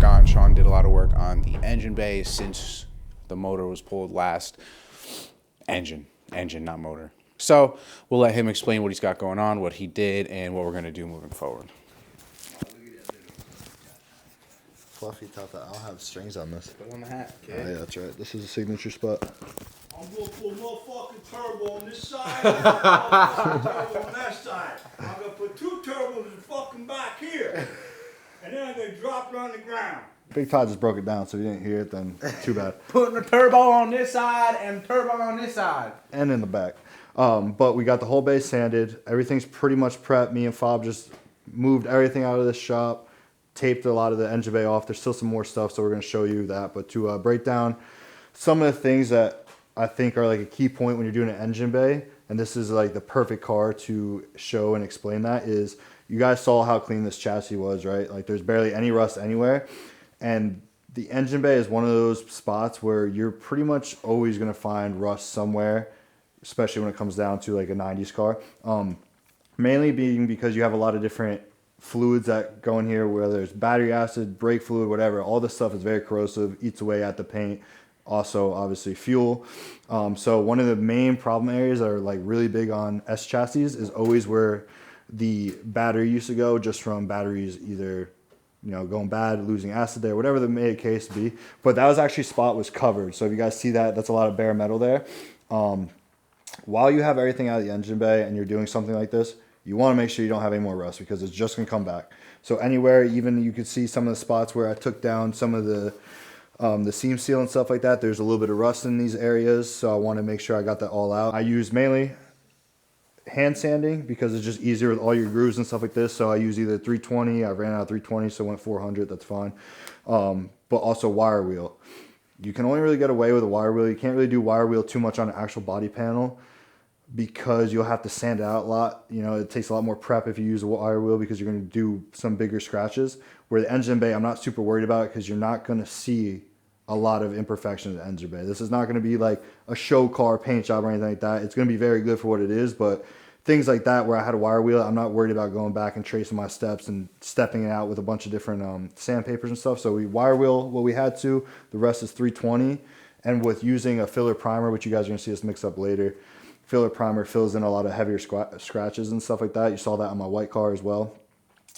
work on. Sean did a lot of work on the engine bay since the motor was pulled last. Engine, not motor. So we'll let him explain what he's got going on, what he did, and what we're going to do moving forward. Fluffy top. I'll have strings on this. Put on the hat, kid. Oh, yeah, that's right. This is a signature spot. I'm going to put a motherfucking turbo on this side, and a motherfucking turbo on that side. I'm going to put 2 turbos in the fucking back here. And then I'm going to drop it on the ground. Big Todd just broke it down, so if you didn't hear it, then too bad. Putting a turbo on this side and turbo on this side. And in the back. But we got the whole base sanded. Everything's pretty much prepped. Me and Fob just moved everything out of this shop, taped a lot of the engine bay off. There's still some more stuff, so we're going to show you that. But to break down some of the things that I think are like a key point when you're doing an engine bay, and this is like the perfect car to show and explain that, is you guys saw how clean this chassis was, right? Like there's barely any rust anywhere. And the engine bay is one of those spots where you're pretty much always going to find rust somewhere, especially when it comes down to like a 90s car. Mainly being because you have a lot of different fluids that go in here, whether it's battery acid, brake fluid, whatever. All this stuff is very corrosive, eats away at the paint. Also, obviously, fuel. So one of the main problem areas that are like really big on S chassis is always where the battery used to go, just from batteries either going bad, losing acid there, whatever the may case be. But that was actually spot was covered. So if you guys see that, that's a lot of bare metal there. While you have everything out of the engine bay and you're doing something like this, you want to make sure you don't have any more rust, because it's just going to come back. So anywhere, even you could see some of the spots where I took down some of the seam seal and stuff like that, there's a little bit of rust in these areas. So I want to make sure I got that all out. I use mainly hand sanding because it's just easier with all your grooves and stuff like this. So I use either 320, I ran out of 320, so I went 400, that's fine. But also wire wheel. You can only really get away with a wire wheel. You can't really do wire wheel too much on an actual body panel because you'll have to sand it out a lot. It takes a lot more prep if you use a wire wheel because you're going to do some bigger scratches. Where the engine bay, I'm not super worried about it because you're not going to see a lot of imperfections in the engine bay. This is not going to be like a show car paint job or anything like that. It's going to be very good for what it is, but things like that where I had a wire wheel, I'm not worried about going back and tracing my steps and stepping it out with a bunch of different sandpapers and stuff. So we wire wheel what we had to. The rest is 320. And with using a filler primer, which you guys are going to see us mix up later, filler primer fills in a lot of heavier scratches and stuff like that. You saw that on my white car as well.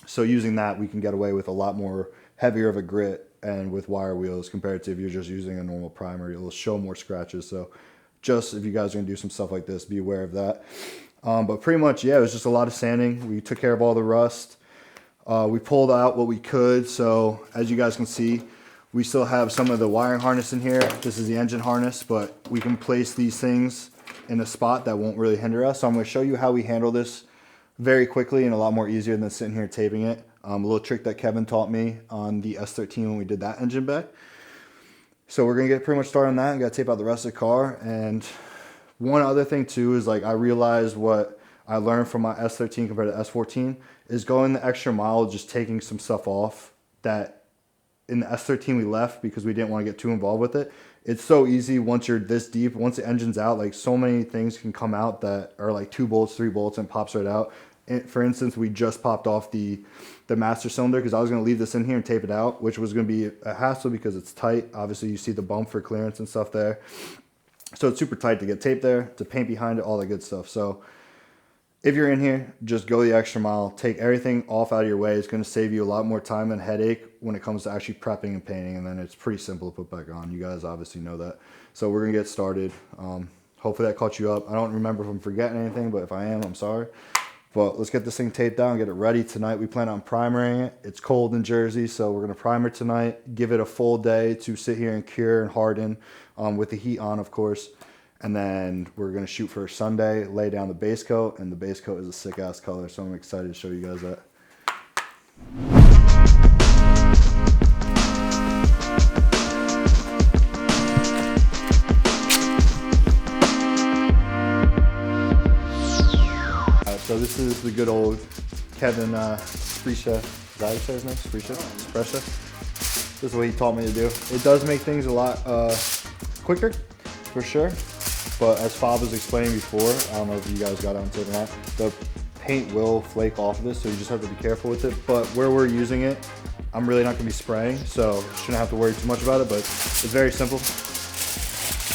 So using that, we can get away with a lot more heavier of a grit and with wire wheels compared to if you're just using a normal primer, it'll show more scratches. So just if you guys are gonna do some stuff like this, be aware of that. But pretty much, yeah, it was just a lot of sanding. We took care of all the rust. We pulled out what we could. So as you guys can see, we still have some of the wiring harness in here. This is the engine harness, but we can place these things in a spot that won't really hinder us. So I'm gonna show you how we handle this very quickly and a lot more easier than sitting here taping it. A little trick that Kevin taught me on the S13 when we did that engine bay. So we're gonna get pretty much started on that and gotta tape out the rest of the car. And one other thing too is like I realized what I learned from my S13 compared to S14 is going the extra mile, just taking some stuff off that in the S13 we left because we didn't want to get too involved with it. It's so easy once you're this deep, once the engine's out, like so many things can come out that are like 2 bolts, 3 bolts and pops right out. And for instance, we just popped off the master cylinder because I was going to leave this in here and tape it out, which was going to be a hassle because it's tight. Obviously you see the bump for clearance and stuff there. So it's super tight to get tape there, to paint behind it, all that good stuff. So if you're in here, just go the extra mile, take everything off out of your way. It's going to save you a lot more time and headache when it comes to actually prepping and painting. And then it's pretty simple to put back on. You guys obviously know that. So we're going to get started. Hopefully that caught you up. I don't remember if I'm forgetting anything, but if I am, I'm sorry. But let's get this thing taped down, get it ready tonight. We plan on primering it. It's cold in Jersey, so we're going to primer tonight, give it a full day to sit here and cure and harden with the heat on, of course. And then we're going to shoot for Sunday, lay down the base coat, and the base coat is a sick-ass color, so I'm excited to show you guys that. So this is the good old Kevin Spreesha. Is that how you say his name? Spreesha? This is what he taught me to do. It does make things a lot quicker, for sure. But as Fob was explaining before, I don't know if you guys got onto it or not, the paint will flake off of this, so you just have to be careful with it. But where we're using it, I'm really not gonna be spraying, so shouldn't have to worry too much about it, but it's very simple.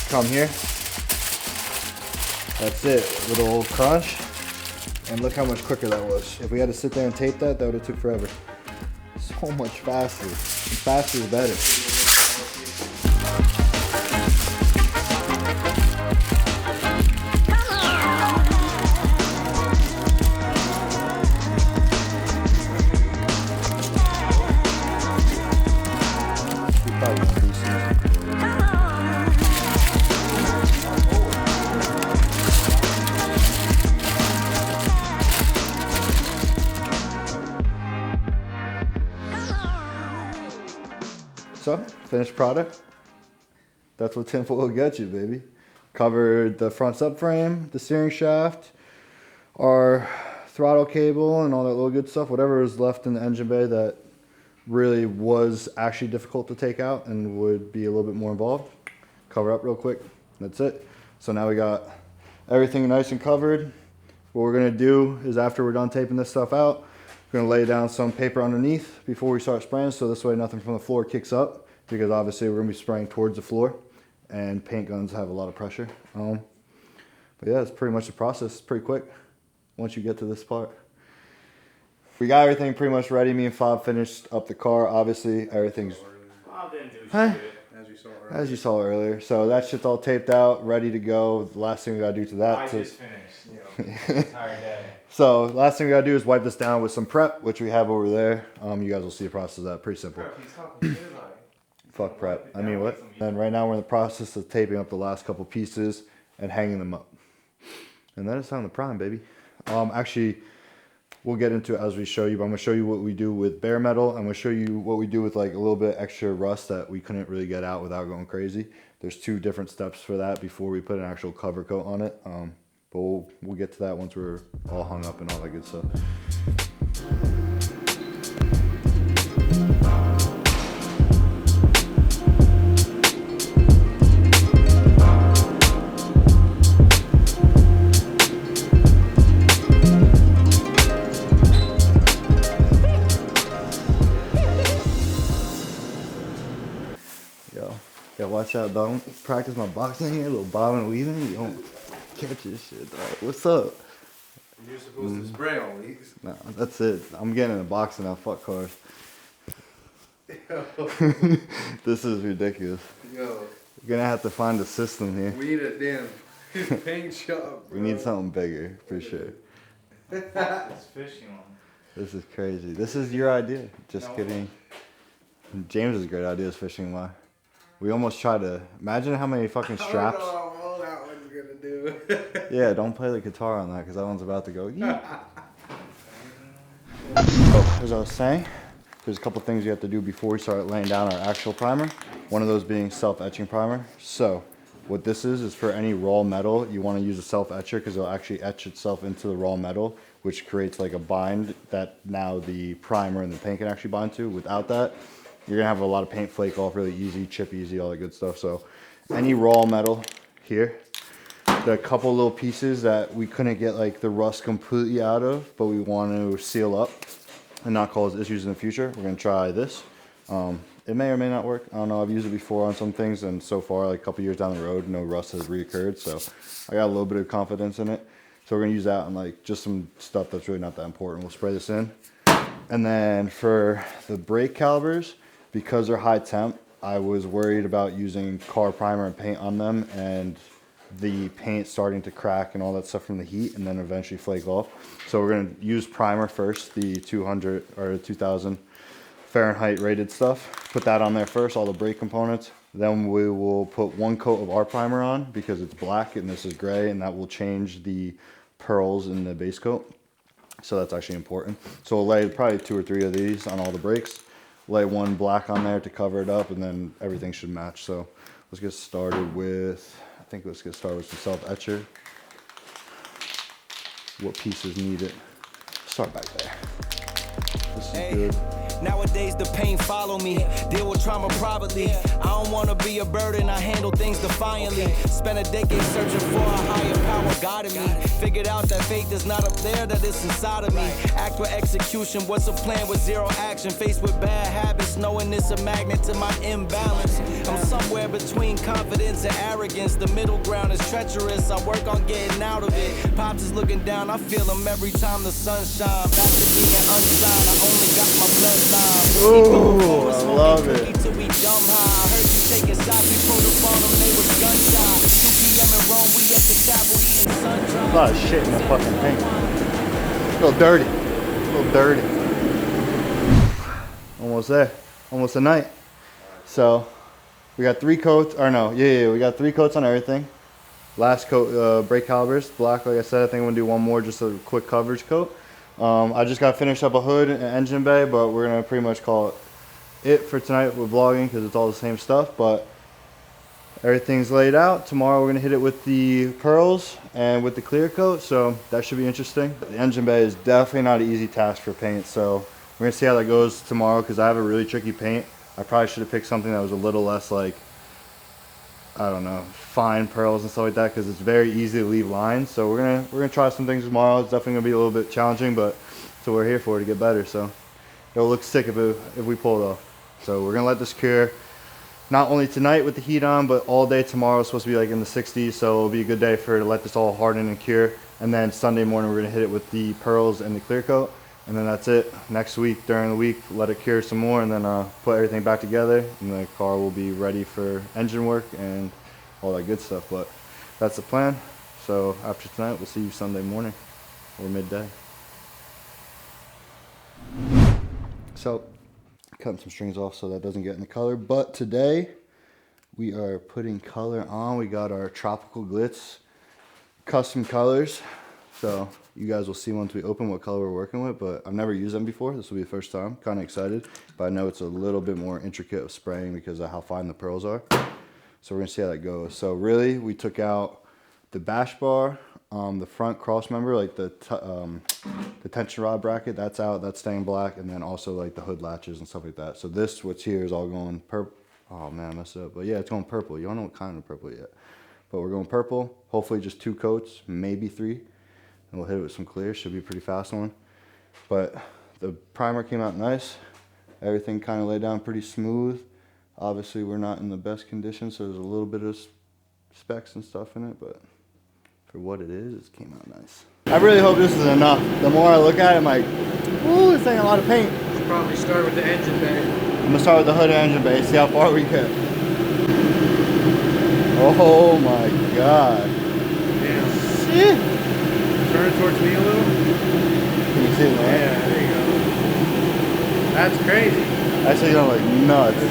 Come here. That's it, with a little crunch. And look how much quicker that was. If we had to sit there and tape that, that would have took forever. So much faster. And faster is better. So, finished product. That's what tinfoil will get you, baby. Covered the front subframe, the steering shaft, our throttle cable, and all that little good stuff. Whatever was left in the engine bay that really was actually difficult to take out and would be a little bit more involved. Cover up real quick. That's it. So now we got everything nice and covered. What we're gonna do is after we're done taping this stuff out, we're gonna lay down some paper underneath before we start spraying, so this way nothing from the floor kicks up, because obviously we're gonna be spraying towards the floor, and paint guns have a lot of pressure. But yeah, it's pretty much the process. It's pretty quick once you get to this part. We got everything pretty much ready. Me and Fob finished up the car. Obviously, everything's Bob didn't do Huh? shit. as you saw earlier. So that shit's all taped out, ready to go. The last thing we gotta do to that. I just finished, entire day. So last thing we gotta do is wipe this down with some prep, which we have over there. You guys will see the process of that. Pretty simple. He's talking shit about it. Fuck prep. I mean what? And right now we're in the process of taping up the last couple pieces and hanging them up. And that is time to prime, baby. Actually, we'll get into it as we show you, but I'm gonna show you what we do with bare metal. I'm gonna show you what we do with like a little bit extra rust that we couldn't really get out without going crazy. There's 2 different steps for that before we put an actual cover coat on it. But we'll get to that once we're all hung up and all that good stuff. Yo, yeah, watch out, dog. Practice my boxing here, a little bobbing and weaving. You don't catch this shit, dog. What's up? You're supposed to spray all these. No, that's it. I'm getting into boxing now. Fuck cars. This is ridiculous. Yo, We're gonna have to find a system here. we need a damn paint shop, bro. We need something bigger, for sure. It's fishing one. This is crazy. This is your idea. Just No. kidding. James's great idea is fishing line. We almost tried to imagine how many fucking straps. I don't know how well that one's gonna do. Yeah, don't play the guitar on that because that one's about to go. Oh, as I was saying, there's a couple things you have to do before we start laying down our actual primer. One of those being self-etching primer. So what this is for any raw metal, you want to use a self-etcher because it'll actually etch itself into the raw metal, which creates like a bind that now the primer and the paint can actually bind to. Without that, you're gonna have a lot of paint flake off really easy, chip easy, all that good stuff. So any raw metal here, the couple little pieces that we couldn't get like the rust completely out of, but we want to seal up and not cause issues in the future, we're gonna try this. It may or may not work. I don't know, I've used it before on some things, and so far, like a couple years down the road, no rust has reoccurred, so I got a little bit of confidence in it. So we're gonna use that on like just some stuff that's really not that important. We'll spray this in. And then for the brake calibers, because they're high temp, I was worried about using car primer and paint on them and the paint starting to crack and all that stuff from the heat and then eventually flake off. So we're gonna use primer first, the 200 or 2000 Fahrenheit rated stuff. Put that on there first, all the brake components. Then we will put 1 coat of our primer on because it's black and this is gray, and that will change the pearls in the base coat. So that's actually important. So we'll lay probably 2 or 3 of these on all the brakes. Lay 1 black on there to cover it up, and then everything should match. So let's get started with, let's get started with some self-etcher. What pieces need it? Start back there. This is good. Nowadays the pain follow me. Deal with trauma privately. I don't wanna be a burden, I handle things defiantly. Spent a decade searching for a higher power guiding me. Figured out that faith is not up there, that it's inside of me. Act with execution, what's a plan with zero action? Faced with bad habits, knowing it's a magnet to my imbalance. I'm somewhere between confidence and arrogance. The middle ground is treacherous, I work on getting out of it. Pops is looking down, I feel him every time the sun shines. Back to being unsigned, I only got my bloodline. Ooh, I love it. Till we dumb high. I heard you taking shots, we pulled up on them, they was gunshot. 2 p.m. in Rome, we at the table eating sunshine. A lot of shit in the fucking paint. A little dirty. A little dirty. Almost there. Almost a night. So we got 3 coats. Or no, we got 3 coats on everything. Last coat, brake calibers, black. Like I said, I think I'm gonna do one more, just a quick coverage coat. I just got finished up a hood and engine bay, but we're gonna pretty much call it for tonight with vlogging because it's all the same stuff. But everything's laid out. Tomorrow we're gonna hit it with the pearls and with the clear coat, so that should be interesting. The engine bay is definitely not an easy task for paint, so we're gonna see how that goes tomorrow because I have a really tricky paint. I probably should have picked something that was a little less like, I don't know, fine pearls and stuff like that because it's very easy to leave lines. So we're gonna try some things tomorrow. It's definitely gonna be a little bit challenging, but that's what we're here for, to get better. So it'll look sick if we pull it off. So we're gonna let this cure not only tonight with the heat on, but all day tomorrow. It's supposed to be like in the 60s, so it'll be a good day to let this all harden and cure. And then Sunday morning we're gonna hit it with the pearls and the clear coat. And then that's it. Next week, during the week, let it cure some more and then put everything back together. And the car will be ready for engine work and all that good stuff. But that's the plan. So after tonight, we'll see you Sunday morning or midday. So cutting some strings off so that doesn't get in the color. But today, we are putting color on. We got our Tropical Glitz custom colors. So you guys will see once we open what color we're working with, but I've never used them before. This will be the first time. Kind of excited, but I know it's a little bit more intricate of spraying because of how fine the pearls are. So we're gonna see how that goes. So really, we took out the bash bar, the front cross member, like the tension rod bracket, that's out, that's staying black, and then also like the hood latches and stuff like that. So this, what's here, is all going purple. Oh man, I messed it up. But yeah, it's going purple. You don't know what kind of purple yet, but we're going purple. Hopefully just 2 coats, maybe 3. And we'll hit it with some clear. Should be a pretty fast one. But the primer came out nice. Everything kind of laid down pretty smooth. Obviously, we're not in the best condition, so there's a little bit of specks and stuff in it. But for what it is, it came out nice. I really hope this is enough. The more I look at it, I'm like, ooh, this ain't a lot of paint. Should probably start with the engine bay. I'm going to start with the hood and engine bay, see how far we get. Oh my God. Damn. Shit. Turn it towards me a little. Can you see it, man? Yeah, there you go. That's crazy. Actually, going like nuts.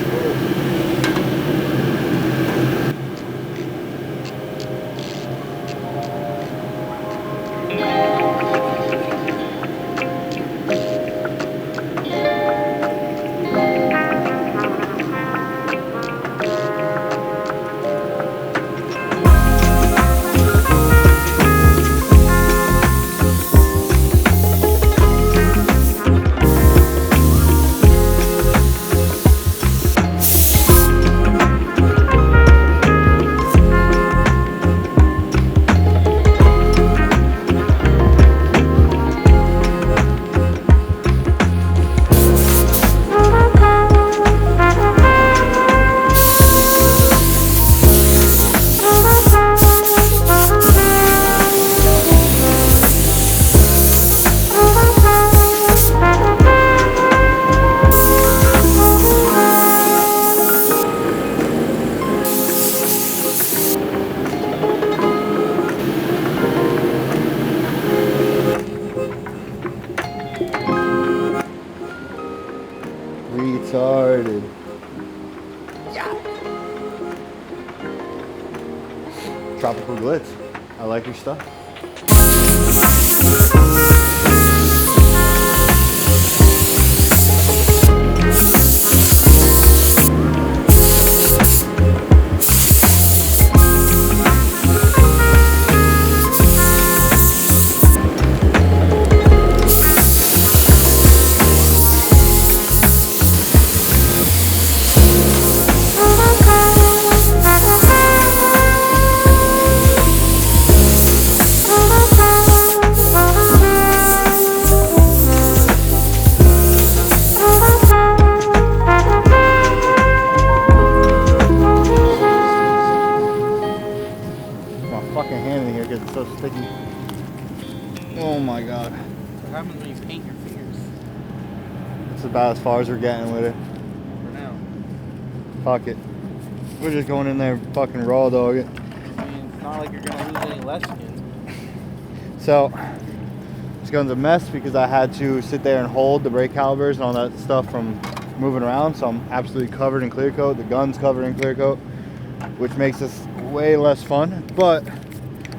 Retarded. Tropical Glitz. I like your stuff. That's about as far as we're getting with it. For now. Fuck it. We're just going in there fucking raw dog it. I mean, it's not like you're gonna lose any less skin. So, this gun's a mess because I had to sit there and hold the brake calibers and all that stuff from moving around. So I'm absolutely covered in clear coat. The gun's covered in clear coat, which makes this way less fun. But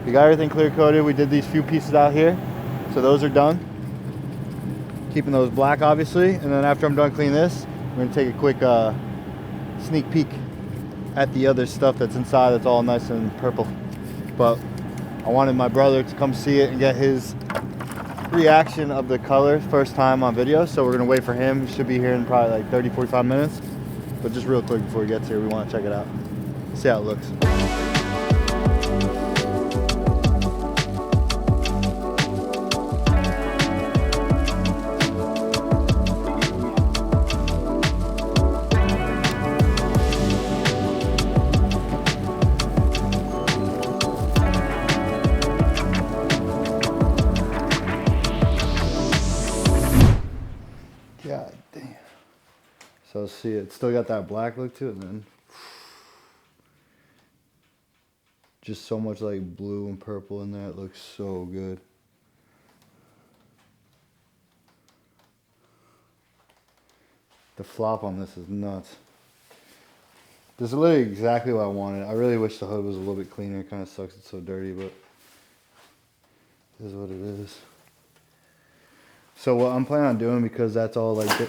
we got everything clear coated. We did these few pieces out here. So those are done. Keeping those black, obviously. And then after I'm done cleaning this, we're gonna take a quick sneak peek at the other stuff that's inside that's all nice and purple. But I wanted my brother to come see it and get his reaction of the color first time on video. So we're gonna wait for him. He should be here in probably like 30-45 minutes. But just real quick before he gets here, we want to check it out. See how it looks. God damn. So see, it's still got that black look to it, and then just so much like blue and purple in there. It looks so good. The flop on this is nuts. This is literally exactly what I wanted. I really wish the hood was a little bit cleaner. It kind of sucks it's so dirty, but it is what it is. So what I'm planning on doing, because that's all like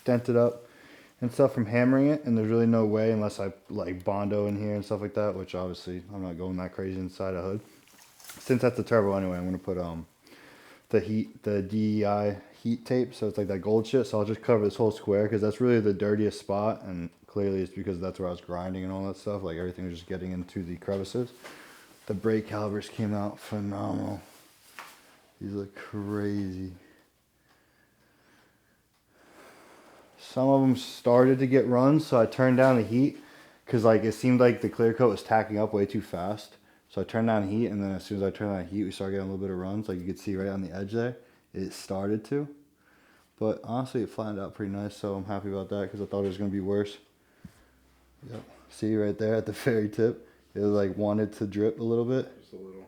dented up and stuff from hammering it, and there's really no way unless I like Bondo in here and stuff like that, which obviously I'm not going that crazy inside a hood. Since that's the turbo anyway, I'm gonna put the DEI heat tape, so it's like that gold shit. So I'll just cover this whole square because that's really the dirtiest spot, and clearly it's because that's where I was grinding and all that stuff. Like everything was just getting into the crevices. The brake calibers came out phenomenal. These look crazy. Some of them started to get runs, so I turned down the heat because like it seemed like the clear coat was tacking up way too fast. So I turned down the heat, and then as soon as I turned down the heat, we started getting a little bit of runs. Like you could see right on the edge there, it started to. But honestly, it flattened out pretty nice, so I'm happy about that because I thought it was going to be worse. Yep. See right there at the very tip, it was like wanted to drip a little bit. Just a little.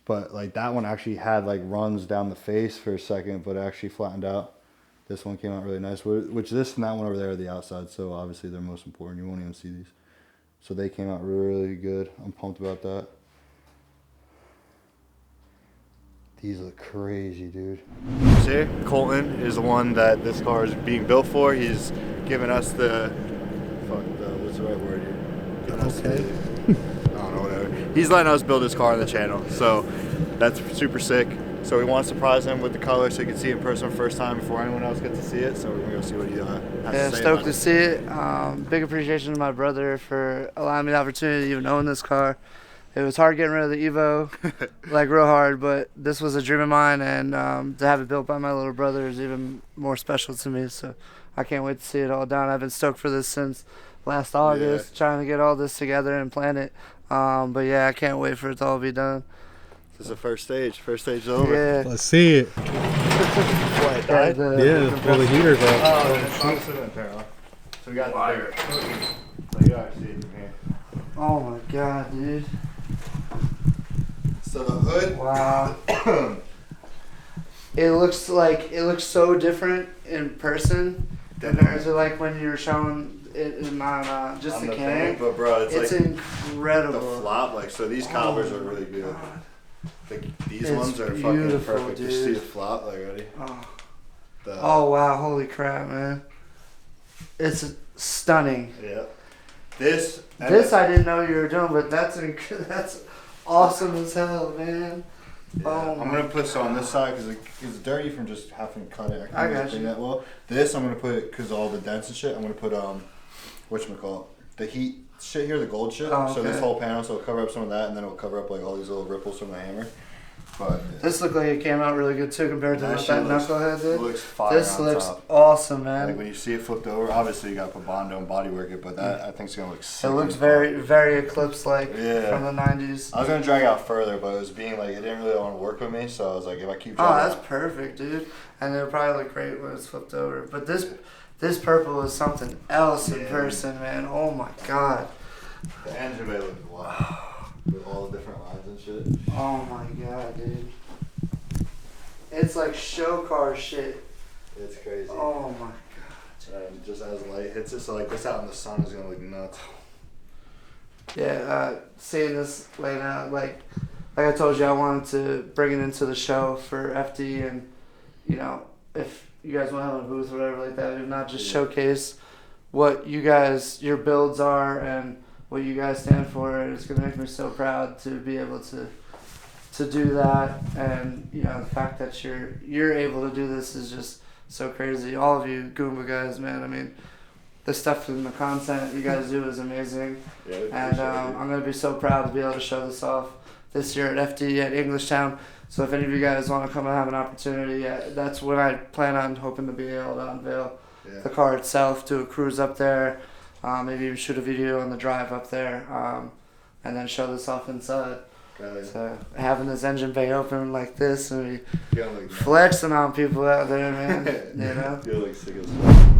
But like that one actually had like runs down the face for a second, but it actually flattened out. This one came out really nice, which this and that one over there are the outside, so obviously they're most important. You won't even see these. So they came out really good. I'm pumped about that. These look crazy, dude. See, Colton is the one that this car is being built for. He's giving us what's the right word here? Okay. I don't know, whatever. He's letting us build this car on the channel, so that's super sick. So we want to surprise him with the color so you can see it in person for the first time before anyone else gets to see it. So we're going to go see what he has to say. Stoked to see it. Big appreciation to my brother for allowing me the opportunity to even own this car. It was hard getting rid of the Evo, like real hard, but this was a dream of mine, and to have it built by my little brother is even more special to me. So I can't wait to see it all done. I've been stoked for this since last August, trying to get all this together and plan it. But yeah, I can't wait for it to all be done. This is the first stage. First stage is over. Yeah. Let's see it. What, Yeah, pull the heaters up. Oh, it's in Apparel. So we got the bigger. So you already see it from here. Oh my god, dude. So the hood. Wow. It looks so different in person compared to like when you were showing it in on just on the the can. thing, but bro, it's like incredible. the flop. Like so, these calibers are really good. God. These It's ones are fucking beautiful, perfect. dude. Just see the flop, like ready. Oh wow! Holy crap, man! It's stunning. Yeah. This I didn't know you were doing, but that's awesome as hell, man. Yeah. Oh I'm gonna put some on this side because it's dirty from just having to cut it. I can't got clean you. that well. This I'm gonna put because all the dents and shit. I'm gonna put whatchamacallit, the heat shit here, the gold shit. Oh, So this okay. whole panel, so it'll cover up some of that, and then it'll cover up like all these little ripples from the hammer. But This looked like it came out really good too compared to That what shit that looks- knucklehead did. looks fire This on looks top. awesome, like man. when you see it flipped over, obviously you got to put Bondo and bodywork it, but that I think it's gonna look sick. It in looks the car. very, very Eclipse-like Yeah. from the 90s. I was gonna drag out further, but it was being like it didn't really want to work with me, so I was like, if I keep Oh, dragging that's perfect, dude. And it'll probably look great when it's flipped over. But this purple is something else in Yeah. person, man. Oh my god. the engine bay looks wild with all the different lines and shit. Oh my god, dude. It's like show car shit. It's crazy. Oh my god. And just as light hits it, so like this out in the sun is gonna look nuts. Yeah, seeing this laying out, like I told you, I wanted to bring it into the show for FD, and you know, if you guys want to have a booth or whatever like that, if not just showcase what you guys, your builds are, and what you guys stand for. It's gonna make me so proud to be able to do that, and you know, the fact that you're able to do this is just so crazy. All of you Goombah guys, man. I mean, the stuff and the content you guys do is amazing. Yeah, And I'm going to be so proud to be able to show this off this year at FD at Englishtown. So if any of you guys want to come and have an opportunity, that's when I plan on hoping to be able to unveil the car itself, do a cruise up there, maybe even shoot a video on the drive up there, and then show this off inside. So having this engine bay open like this and flexing on people out there, man, you know? Feel like sick as fuck.